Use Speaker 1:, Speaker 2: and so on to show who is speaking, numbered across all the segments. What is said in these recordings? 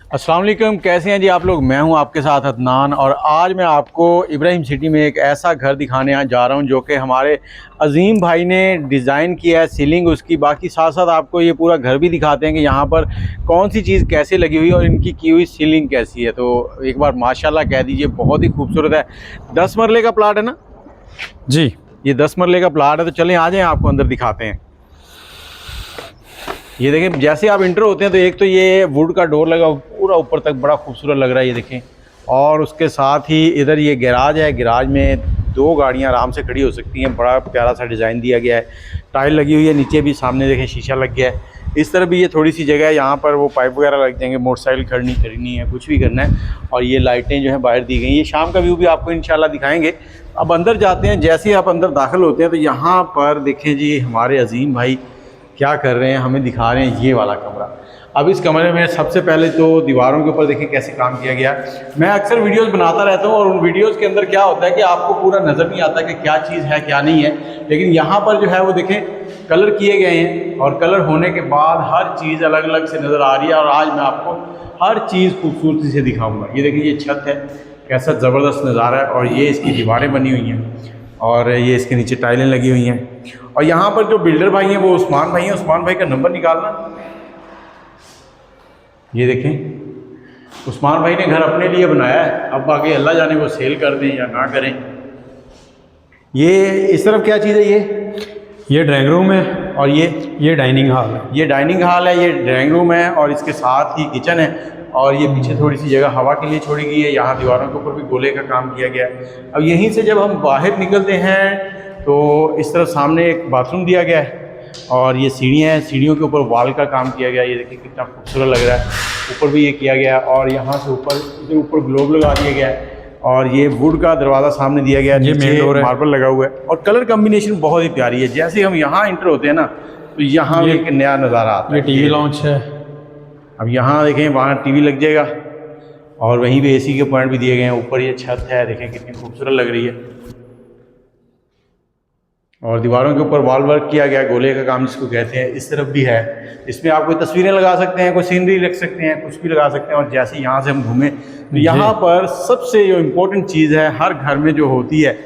Speaker 1: अस्सलाम वालेकुम, कैसे हैं जी आप लोग। मैं हूं आपके साथ अदनान और आज मैं आपको इब्राहिम सिटी में एक ऐसा घर दिखाने जा रहा हूं जो कि हमारे अजीम भाई ने डिज़ाइन किया है, सीलिंग उसकी। बाकी साथ साथ आपको ये पूरा घर भी दिखाते हैं कि यहाँ पर कौन सी चीज़ कैसे लगी हुई है और इनकी की हुई सीलिंग कैसी है। तो एक बार माशाल्लाह कह दीजिए, बहुत ही खूबसूरत है। 10 मरले का प्लाट है ना
Speaker 2: जी।
Speaker 1: ये 10 मरले का प्लाट है। तो चलें आ जाएँ, आपको अंदर दिखाते हैं। ये देखें, जैसे आप इंटर होते हैं तो एक तो ये वुड का डोर लगा पूरा ऊपर तक, बड़ा खूबसूरत लग रहा है ये देखें। और उसके साथ ही इधर ये गैराज है, गैराज में 2 गाड़ियां आराम से खड़ी हो सकती हैं। बड़ा प्यारा सा डिज़ाइन दिया गया है, टाइल लगी हुई है, नीचे भी सामने देखें शीशा लग गया है। इस तरह भी ये थोड़ी सी जगह है, यहाँ पर वो पाइप वगैरह लग जाएंगे, मोटरसाइकिल करनी है, कुछ भी करना है। और ये लाइटें जो है बाहर दी गई। ये शाम का व्यू भी आपको इंशाल्लाह दिखाएंगे। अब अंदर जाते हैं। जैसे ही आप अंदर दाखिल होते हैं तो यहाँ पर देखें जी, हमारे अजीम भाई क्या कर रहे हैं, हमें दिखा रहे हैं ये वाला कमरा। अब इस कमरे में सबसे पहले तो दीवारों के ऊपर देखिए कैसे काम किया गया। मैं अक्सर वीडियोस बनाता रहता हूँ और उन वीडियोस के अंदर क्या होता है कि आपको पूरा नज़र नहीं आता कि क्या चीज़ है क्या नहीं है, लेकिन यहाँ पर जो है वो देखें कलर किए गए हैं और कलर होने के बाद हर चीज़ अलग अलग से नज़र आ रही है। और आज मैं आपको हर चीज़ खूबसूरती से दिखाऊँगा। ये देखिए, ये छत है, कैसा ज़बरदस्त नज़ारा है। और ये इसकी दीवारें बनी हुई हैं और ये इसके नीचे टाइलें लगी हुई हैं। और यहाँ पर जो बिल्डर भाई हैं वो उस्मान भाई हैं। उस्मान भाई का नंबर निकालना। ये देखें, उस्मान भाई ने घर अपने लिए बनाया है। अब बाकी अल्लाह जाने वो सेल कर दें या ना करें। ये इस तरफ क्या चीज़ है?
Speaker 2: ये ड्राइंग रूम है
Speaker 1: और
Speaker 2: ये डाइनिंग हॉल है।
Speaker 1: ये डाइनिंग हॉल है, ये ड्राइंग रूम है और इसके साथ ही किचन है। और ये पीछे थोड़ी सी जगह हवा के लिए छोड़ी गई है। यहाँ दीवारों के ऊपर भी गोले का काम किया गया है। अब यहीं से जब हम बाहर निकलते हैं तो इस तरफ सामने एक बाथरूम दिया गया है और ये सीढ़ियाँ हैं, सीढ़ियों के ऊपर वॉल का काम किया गया है। ये देखिए कितना खूबसूरत लग रहा है। ऊपर भी ये किया गया है और यहाँ से ऊपर ग्लोब लगा दिया गया है। और ये वुड का दरवाज़ा सामने दिया गया है,
Speaker 2: ये मेन डोर है,
Speaker 1: मार्बल लगा हुआ है और कलर कम्बिनेशन बहुत ही प्यारी है। जैसे हम यहाँ इंटर होते हैं ना तो यहाँ भी एक नया नज़ारा आता है।
Speaker 2: ये टीवी लॉन्च है।
Speaker 1: अब यहाँ देखें, वहाँ टीवी लग जाएगा और वहीं पे एसी के पॉइंट भी दिए गए हैं। ऊपर ये छत है, देखें कितनी खूबसूरत लग रही है। और दीवारों के ऊपर वॉल वर्क किया गया, गोले का काम जिसको कहते हैं। इस तरफ भी है, इसमें आप कोई तस्वीरें लगा सकते हैं, कोई सीनरी रख सकते हैं, कुछ भी लगा सकते हैं। और जैसे यहाँ से हम घूमें तो यहाँ पर सबसे जो इम्पोर्टेंट चीज़ है हर घर में जो होती है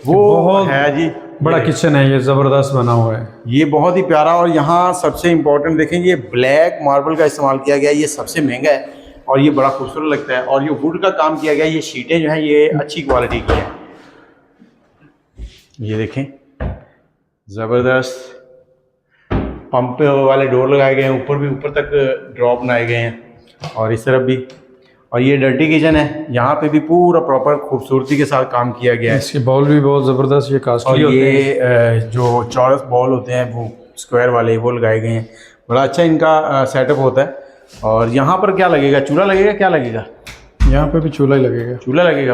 Speaker 1: वो है जी,
Speaker 2: बड़ा किचन है। ये ज़बरदस्त बना हुआ है,
Speaker 1: ये बहुत ही प्यारा। और यहाँ सबसे इम्पोर्टेंट देखें, ये ब्लैक मार्बल का इस्तेमाल किया गया है। ये सबसे महंगा है और ये बड़ा खूबसूरत लगता है। और ये वुड का काम किया गया है। ये शीटें जो हैं ये अच्छी क्वालिटी की हैं। ये देखें, ज़बरदस्त पंप वाले डोर लगाए गए हैं। ऊपर भी ऊपर तक ड्रॉप बनाए गए हैं और इस तरफ भी। और ये डर्टी किचन है, यहाँ पे भी पूरा प्रॉपर खूबसूरती के साथ काम किया गया है।
Speaker 2: इसके बॉल भी बहुत ज़बरदस्त, ये कास्टली
Speaker 1: और
Speaker 2: होते
Speaker 1: ये जो चौरस बॉल होते हैं वो स्क्वायर वाले वो लगाए गए हैं। बड़ा अच्छा इनका सेटअप होता है। और यहाँ पर क्या लगेगा, चूल्हा लगेगा? क्या लगेगा?
Speaker 2: यहाँ पे भी चूल्हा ही लगेगा।
Speaker 1: चूल्हा लगेगा।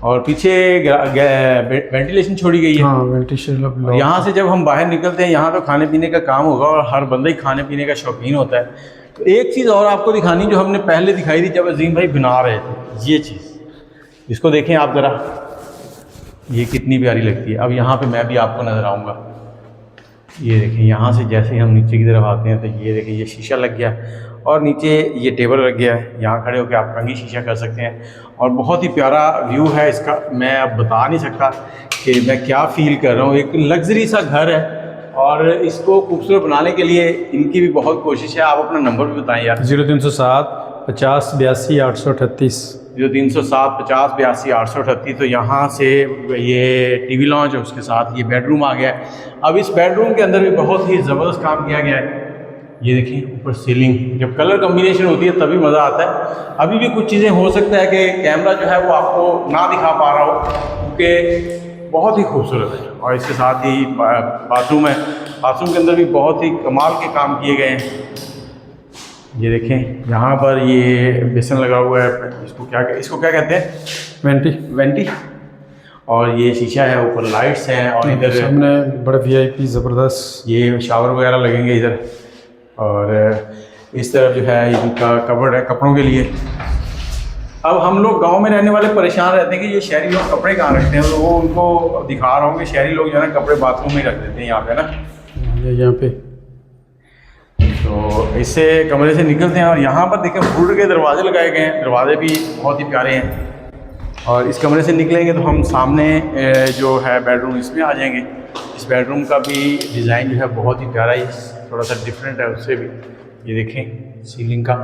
Speaker 1: और पीछे वेंटिलेशन छोड़ी गई है।
Speaker 2: हाँ, वेंटिलेशन।
Speaker 1: यहाँ से जब हम बाहर निकलते हैं यहाँ तो खाने पीने का काम होगा और हर बंदा ही खाने पीने का शौकीन होता है। तो एक चीज़ और आपको दिखानी जो हमने पहले दिखाई थी जब अजीम भाई बना रहे थे, ये चीज़ इसको देखें आप ज़रा, ये कितनी प्यारी लगती है। अब यहाँ पे मैं भी आपको नज़र आऊँगा। ये देखें, यहाँ से जैसे ही हम नीचे की तरफ आते हैं तो ये देखें, ये शीशा लग गया और नीचे ये टेबल लग गया है। यहाँ खड़े होकर आप कंघी शीशा कर सकते हैं और बहुत ही प्यारा व्यू है इसका। मैं अब बता नहीं सकता कि मैं क्या फ़ील कर रहा हूँ। एक लग्जरी सा घर है और इसको खूबसूरत बनाने के लिए इनकी भी बहुत कोशिश है। आप अपना नंबर भी बताएं यार।
Speaker 2: 0307 50 82 838।
Speaker 1: 0307 50 82 838। तो यहाँ से ये टीवी लॉन्च है, उसके साथ ये बेडरूम आ गया है। अब इस बेडरूम के अंदर भी बहुत ही ज़बरदस्त काम किया गया है। ये देखिए ऊपर सीलिंग, जब कलर कम्बिनेशन होती है तभी मज़ा आता है। अभी भी कुछ चीज़ें हो सकता है कि कैमरा जो है वो आपको ना दिखा पा रहा हो क्योंकि बहुत ही खूबसूरत है। और इसके साथ ही बाथरूम है, बाथरूम के अंदर भी बहुत ही कमाल के काम किए गए हैं। ये देखें, यहाँ पर ये बेसन लगा हुआ है, इसको क्या कहते हैं? वेंटी। और ये शीशा है, ऊपर लाइट्स हैं और इधर
Speaker 2: सामने बड़ा VIP ज़बरदस्त
Speaker 1: ये शावर वगैरह लगेंगे इधर। और इस तरफ जो है इनका कबर्ड है कपड़ों के लिए। अब हम लोग गांव में रहने वाले परेशान रहते हैं कि ये शहरी लोग कपड़े कहाँ रखते हैं, तो वो उनको दिखा रहा हूँ कि शहरी लोग जो है ना कपड़े बाथरूम में ही रख देते हैं यहाँ पे ना।
Speaker 2: यहाँ पे।
Speaker 1: तो इससे कमरे से निकलते हैं और यहाँ पर देखें वुड के दरवाजे लगाए गए हैं, दरवाजे भी बहुत ही प्यारे हैं। और इस कमरे से निकलेंगे तो हम सामने जो है बेडरूम, इसमें आ जाएंगे। इस बेडरूम का भी डिज़ाइन जो है बहुत ही प्यारा ही, थोड़ा सा डिफरेंट है उससे भी। ये देखें सीलिंग का,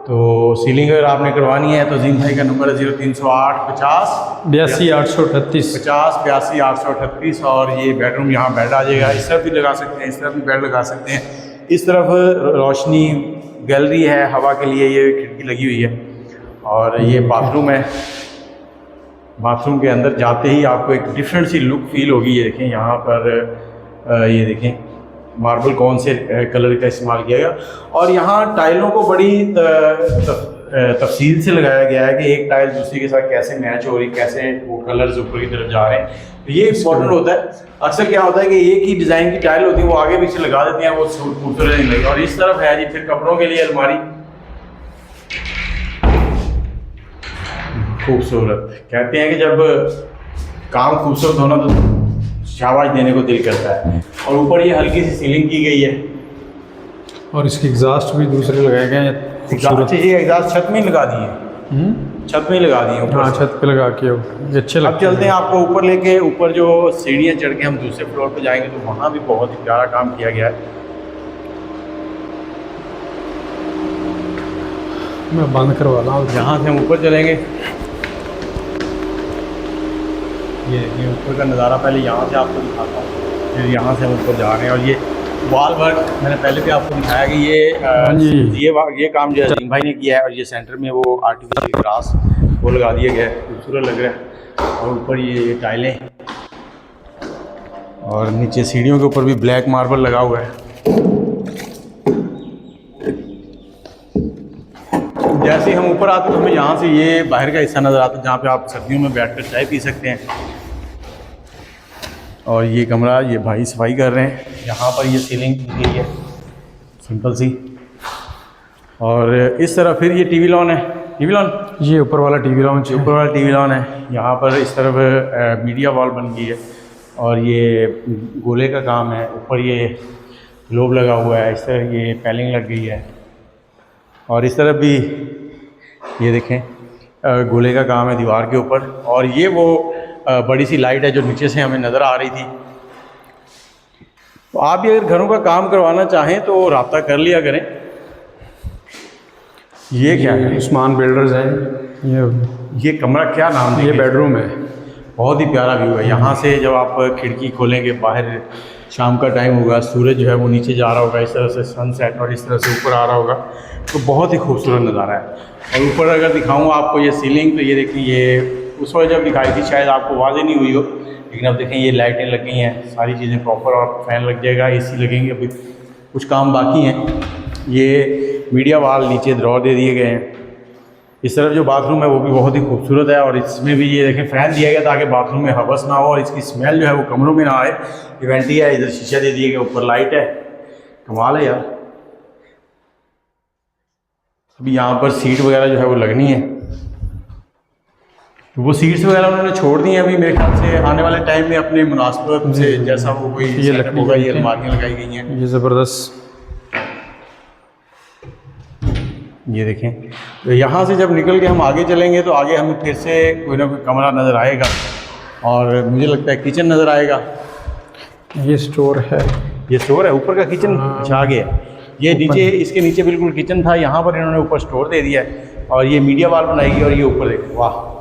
Speaker 1: तो सीलिंग अगर आपने करवानी है तो जीन भाई का नंबर है 0308 50
Speaker 2: 82 838।
Speaker 1: 50 82 838। और ये बेडरूम, यहाँ बेड आ जाएगा। इस तरफ भी लगा सकते हैं, इस तरफ भी बेड लगा सकते हैं। इस तरफ रोशनी गैलरी है, हवा के लिए ये खिड़की लगी हुई है। और ये बाथरूम है। बाथरूम के अंदर जाते ही आपको एक डिफरेंट सी लुक फील होगी। ये देखें यहाँ पर ये देखें मार्बल कौन से कलर का इस्तेमाल किया गया। और यहाँ टाइलों को बड़ी तफसील से लगाया गया है कि एक टाइल दूसरी के साथ कैसे मैच हो रही, कैसे वो कलर्स ऊपर की तरफ जा रहे हैं। तो ये इम्पोर्टेंट होता है। अक्सर क्या होता है कि एक ही डिज़ाइन की टाइल होती है, वो आगे पीछे लगा देते हैं, वो खूबसूरत नहीं लगेगी। और इस तरफ है जी फिर कपड़ों के लिए अलमारी, खूबसूरत। कहते हैं कि जब काम खूबसूरत होना तो शाबाश देने को दिल करता है। और ऊपर ये हल्की सी सीलिंग की गई है।
Speaker 2: और इसके एग्जॉस्ट भी दूसरे लगाए गए हैं।
Speaker 1: अच्छे जी एग्जॉस्ट छत में ही लगा दिए, छत में ही लगा दिए ऊपर।
Speaker 2: हाँ, छत पे लगा के ये अच्छे
Speaker 1: अब
Speaker 2: लगते
Speaker 1: चलते हैं आपको ऊपर लेके। ऊपर जो सीढ़ियाँ चढ़ के हम दूसरे फ्लोर पे जाएंगे तो वहाँ भी बहुत ही प्यारा काम किया गया है।
Speaker 2: मैं बंद करवा रहा हूँ।
Speaker 1: यहाँ से हम ऊपर चलेंगे। ये ऊपर का नज़ारा पहले यहाँ से आपको दिखाता हूँ, फिर यहाँ से हम ऊपर जा रहे हैं। और ये वॉल वर्क मैंने पहले भी आपको दिखाया कि ये काम जो अजीम भाई ने किया है। और ये सेंटर में वो आर्टिफिशियल ग्रास वो लगा दिया गया है, खूबसूरत लग रहा है। और ऊपर ये टाइलें, और नीचे सीढ़ियों के ऊपर भी ब्लैक मार्बल लगा हुआ है। जैसे ही हम ऊपर आते हैं तो हमें यहाँ से ये बाहर का हिस्सा नज़र आता है, जहाँ पे आप सर्दियों में बैठकर चाय पी सकते हैं। और ये कमरा, ये भाई सफाई कर रहे हैं। यहाँ पर ये सीलिंग की गई है सिंपल सी। और इस तरफ फिर ये टीवी लॉन है। टीवी लॉन,
Speaker 2: ये ऊपर वाला टीवी लॉन,
Speaker 1: ऊपर वाला टीवी लॉन है। यहाँ पर इस तरफ मीडिया वॉल बन गई है। और ये गोले का काम है। ऊपर ये ग्लोब लगा हुआ है, इस तरह ये पैलिंग लग गई है। और इस तरफ भी ये देखें गोले का काम है दीवार के ऊपर। और ये वो बड़ी सी लाइट है जो नीचे से हमें नज़र आ रही थी। तो आप भी अगर घरों का काम करवाना चाहें तो रब्ता कर लिया करें। ये क्या है?
Speaker 2: उस्मान बिल्डर्स है।
Speaker 1: ये कमरा क्या नाम है?
Speaker 2: ये बेडरूम है।
Speaker 1: बहुत ही प्यारा व्यू है। यहाँ से जब आप खिड़की खोलेंगे, बाहर शाम का टाइम होगा, सूरज जो है वो नीचे जा रहा होगा, इस तरह से सनसेट, और इस तरह से ऊपर आ रहा होगा, तो बहुत ही खूबसूरत नज़ारा है। और ऊपर अगर दिखाऊँ आपको ये सीलिंग, तो ये देखिए, ये उस वक्त जब दिखाई थी शायद आपको वाज़ेह नहीं हुई हो, लेकिन अब देखें ये लाइटें लग गई हैं, सारी चीज़ें प्रॉपर, और फैन लग जाएगा, एसी लगेंगे। अभी कुछ काम बाकी हैं। ये मीडिया वॉल, नीचे ड्रॉर दे दिए गए हैं। इस तरफ जो बाथरूम है वो भी बहुत ही खूबसूरत है। और इसमें भी ये देखें फ़ैन दिया गया ताकि बाथरूम में हवस ना हो और इसकी स्मेल जो है वो कमरों में ना आए। इवेंटी है, इधर शीशा दे दिए गया, ऊपर लाइट है। कमाल है यार। अभी यहाँ पर सीट वगैरह जो है वो लगनी है, तो वो सीट्स वगैरह उन्होंने छोड़ दी हैं। अभी मेरे ख्याल से आने वाले टाइम में अपने मुनासिबत से जैसा वो कोई
Speaker 2: ये लकड़ी
Speaker 1: होगा, ये अलमारियाँ लगाई गई हैं।
Speaker 2: ये ज़बरदस्त।
Speaker 1: ये देखें, तो यहाँ से जब निकल के हम आगे चलेंगे तो आगे हमें फिर से कोई ना कोई कमरा नज़र आएगा। और मुझे लगता है किचन नज़र आएगा।
Speaker 2: ये स्टोर है।
Speaker 1: ये स्टोर है, ऊपर का किचन छा गया। ये नीचे, इसके नीचे बिल्कुल किचन था, यहाँ पर इन्होंने ऊपर स्टोर दे दिया है। और ये मीडिया वॉल बनाएगी। और ये ऊपर देखो, वाह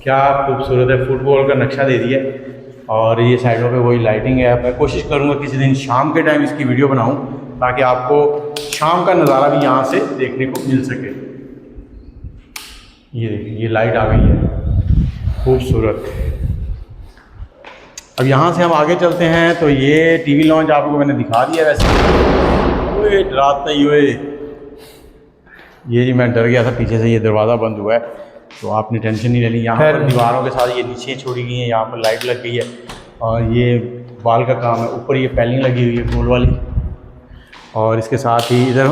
Speaker 1: क्या खूबसूरत है, फुटबॉल का नक्शा दे दिया। और ये साइडों पे वही लाइटिंग है। मैं कोशिश करूँगा किसी दिन शाम के टाइम इसकी वीडियो बनाऊँ ताकि आपको शाम का नज़ारा भी यहाँ से देखने को मिल सके। ये देखिए, ये लाइट आ गई है, खूबसूरत। अब यहाँ से हम आगे चलते हैं तो ये टीवी लॉन्च आपको मैंने दिखा दिया। वैसे डराता ही हुए, ये जी मैं डर गया था पीछे से, ये दरवाज़ा बंद हुआ है तो आपने टेंशन नहीं लेनी। यहाँ पर दीवारों के साथ ये नीचे छोड़ी गई हैं, यहाँ पर लाइट लग गई है। और ये बाल का काम है। ऊपर ये पैलिंग लगी हुई है गोल वाली। और इसके साथ ही इधर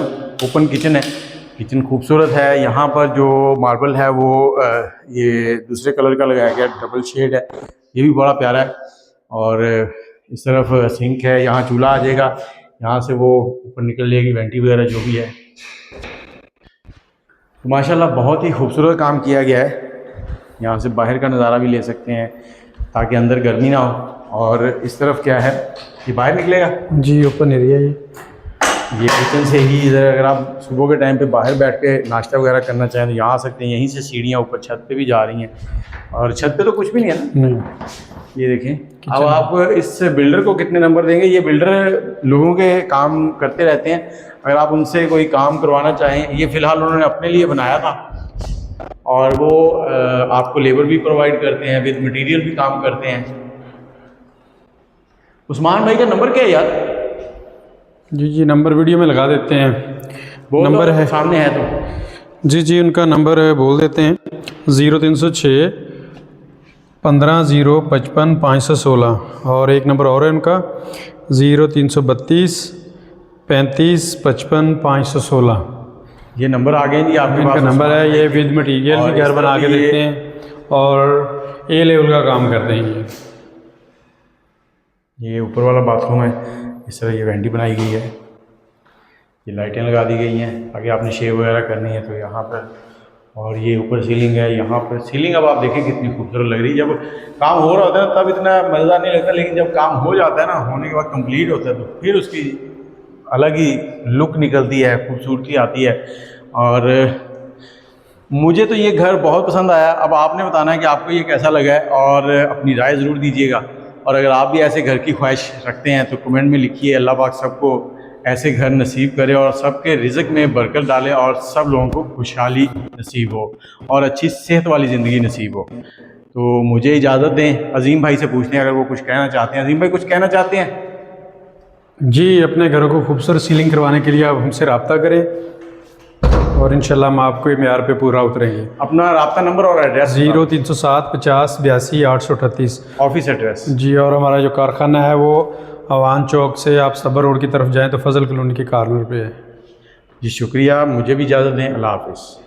Speaker 1: ओपन किचन है। किचन खूबसूरत है। यहाँ पर जो मार्बल है वो ये दूसरे कलर का लगाया गया, डबल शेड है, ये भी बड़ा प्यारा है। और इस तरफ सिंक है, यहाँ चूल्हा आ जाएगा। यहाँ से वो ऊपर निकल जाएगी वेंटी वगैरह जो भी है। तो माशाल्लाह बहुत ही खूबसूरत काम किया गया है। यहाँ से बाहर का नज़ारा भी ले सकते हैं ताकि अंदर गर्मी ना हो। और इस तरफ क्या है, ये बाहर निकलेगा
Speaker 2: जी, ओपन एरिया
Speaker 1: ये किचन से ही। इधर अगर आप सुबह के टाइम पे बाहर बैठ के नाश्ता वगैरह करना चाहें तो यहाँ आ सकते हैं। यहीं से सीढ़ियाँ ऊपर छत पे भी जा रही हैं, और छत पे तो कुछ भी नहीं है ना।
Speaker 2: नहीं,
Speaker 1: ये देखें। अब आप इस बिल्डर को कितने नंबर देंगे? ये बिल्डर लोगों के काम करते रहते हैं, अगर आप उनसे कोई काम करवाना चाहें, ये फ़िलहाल उन्होंने अपने लिए बनाया था और वो आपको लेबर भी प्रोवाइड करते हैं, विद मटेरियल भी काम करते हैं। उस्मान भाई का नंबर क्या है यार?
Speaker 2: जी, नंबर वीडियो में लगा देते हैं।
Speaker 1: वो
Speaker 2: नंबर है
Speaker 1: सामने है तो
Speaker 2: जी, उनका नंबर बोल देते हैं 0306 15 055 516। और एक नंबर और है उनका 0332 35 55 516।
Speaker 1: ये नंबर आ गए जी आपके
Speaker 2: इनका
Speaker 1: पास?
Speaker 2: नंबर है। ये विद मटीरियल भी घर बना के देते हैं और ए लेवल का काम करते हैं।
Speaker 1: ये ऊपर वाला बाथरूम है, इस तरह ये वेंटी बनाई गई है, ये लाइटें लगा दी गई हैं ताकि आपने शेव वगैरह करनी है तो यहाँ पर। और ये ऊपर सीलिंग है, यहाँ पर सीलिंग अब आप देखें कितनी खूबसूरत लग रही है। जब काम हो रहा होता है ना तब इतना मज़ेदार नहीं लगता, लेकिन जब काम हो जाता है ना, होने के बाद कंप्लीट होता है, तो फिर उसकी अलग ही लुक निकलती है, खूबसूरती आती है। और मुझे तो ये घर बहुत पसंद आया। अब आपने बताना है कि आपको ये कैसा लगा है और अपनी राय ज़रूर दीजिएगा। और अगर आप भी ऐसे घर की ख्वाहिश रखते हैं तो कमेंट में लिखिए। अल्लाह पाक सबको ऐसे घर नसीब करे और सबके रिज़्क़ में बरकत डाले और सब लोगों को खुशहाली नसीब हो और अच्छी सेहत वाली ज़िंदगी नसीब हो। तो मुझे इजाज़त दें, अज़ीम भाई से पूछते हैं अगर वो कुछ कहना चाहते हैं। अज़ीम भाई कुछ कहना चाहते हैं?
Speaker 2: जी, अपने घरों को खूबसूरत सीलिंग करवाने के लिए आप हमसे रब्ता करें और इंशाल्लाह हम आपको मेयार पे पूरा उतरेंगे।
Speaker 1: अपना रब्ता नंबर और एड्रेस?
Speaker 2: 0307 50 82 838
Speaker 1: office address.
Speaker 2: जी, और हमारा जो कारखाना है वो अवान चौक से आप सबर रोड की तरफ जाएं तो फजल कॉलोनी के कॉर्नर पे है।
Speaker 1: जी शुक्रिया, मुझे भी इजाज़त दें। अल्लाह हाफ़िज़।